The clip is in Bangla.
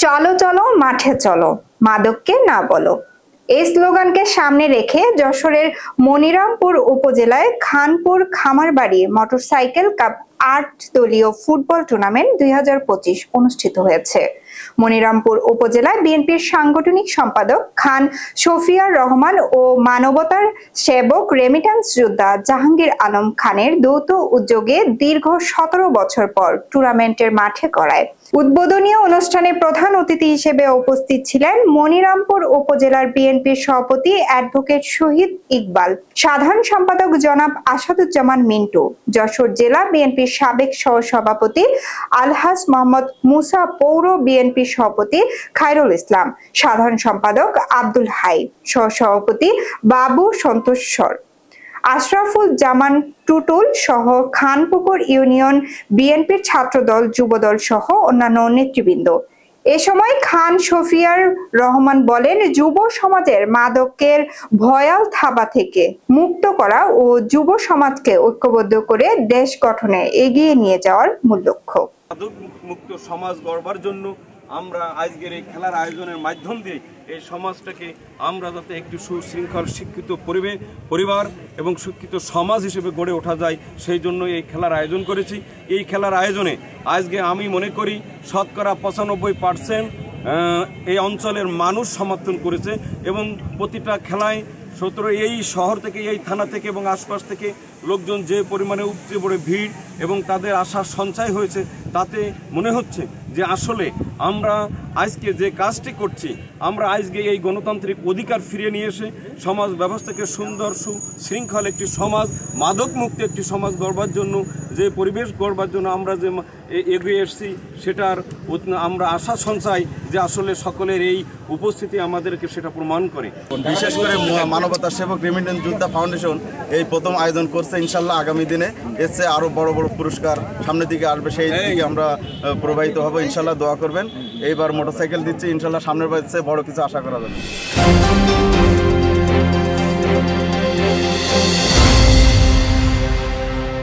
চলো চলো মাঠে চলো, মাদককে না বলো। এই স্লোগানকে সামনে রেখে যশোরের মনিরামপুর উপজেলায় খানপুর খামারবাড়ি মোটরসাইকেল কাপ ৮ দলীয় ফুটবল টুর্নামেন্ট ২০২৫ অনুষ্ঠিত হয়েছে। মনিরামপুর উপজেলায় বিএনপির সাংগঠনিক সম্পাদক খান শফিয়ার রহমান ও মানবতার সেবক রেমিট্যান্স যোদ্ধা জাহাঙ্গীর আলম খানের যৌথ উদ্যোগে দীর্ঘ ১৭ বছর পর টুর্নামেন্টের মাঠে গড়ায়। উদ্বোধনী অনুষ্ঠানে প্রধান অতিথি হিসেবে উপস্থিত ছিলেন মনিরামপুর উপজেলার বিএনপির সভাপতি অ্যাডভোকেট শহীদ ইকবাল, সাধারণ সম্পাদক জনাব আসাদুজ্জামান মিন্টু, যশোর জেলা বিএনপির সাবেক সহসভাপতি আলহাজ মোহাম্মদ মুসা, পৌর বিএনপি সভাপতি খায়রুল ইসলাম, সাধারণ সম্পাদক আব্দুল হাই, সহসভাপতি বাবু সন্তোষর, আশরাফুল জামান টুটুল সহ খানপুকুর ইউনিয়ন বিএনপির ছাত্রদল, যুবদল সহ অন্যান্য নেতৃবৃন্দ। এ সময় খান শফিয়ার রহমান বলেন, যুব সমাজের মাদকের ভয়াল থাবা থেকে মুক্ত করা ও যুব সমাজকে ঐক্যবদ্ধ করে দেশ গঠনে এগিয়ে নিয়ে যাওয়ার মূল লক্ষ্য। মাদক মুক্ত সমাজ গড়বার জন্য আমরা আজকের এই খেলার আয়োজনের মাধ্যম দিয়ে এই সমাজটাকে আমরা যাতে একটু সুশৃঙ্খল শিক্ষিত পরিবার এবং শিক্ষিত সমাজ হিসেবে গড়ে ওঠা যায়, সেই জন্য এই খেলার আয়োজন করেছি। এই খেলার আয়োজনে আজকে আমি মনে করি শতকরা ৯৫% এই অঞ্চলের মানুষ সমর্থন করেছে এবং প্রতিটা খেলায় এই শহর থেকে, এই থানা থেকে এবং আশপাশ থেকে লোকজন যে পরিমাণে উপচে পড়ে ভিড় এবং তাদের আশার সঞ্চয় হয়েছে, তাতে মনে হচ্ছে যে আসলে আমরা আজকে যে কাজটি করছি, আমরা আজকে এই গণতান্ত্রিক অধিকার ফিরিয়ে নিয়ে এসে সমাজ ব্যবস্থাকে সুন্দর সুশৃঙ্খল একটি সমাজ, মাদক মুক্ত একটি সমাজ গড়বার জন্য, যে পরিবেশ গড়বার জন্য আমরা যে এগিয়ে এসেছি, সেটার আমরা আশা সঞ্চয় যে আসলে সকলের এই উপস্থিতি আমাদেরকে সেটা প্রমাণ করে। বিশেষ করে মানবতার সেবক রেমিট্যান্স যোদ্ধা ফাউন্ডেশন এই প্রথম আয়োজন করছে। ইনশাল্লাহ আগামী দিনে এর চেয়ে আরও বড় বড় পুরস্কার সামনের দিকে আসবে, সেই দিকে আমরা প্রবাহিত হবো। ইনশাল্লাহ দোয়া করবেন। এইবার মোটরসাইকেল দিচ্ছি, ইনশাল্লাহ সামনের বার বড় কিছু আশা করা যাবে।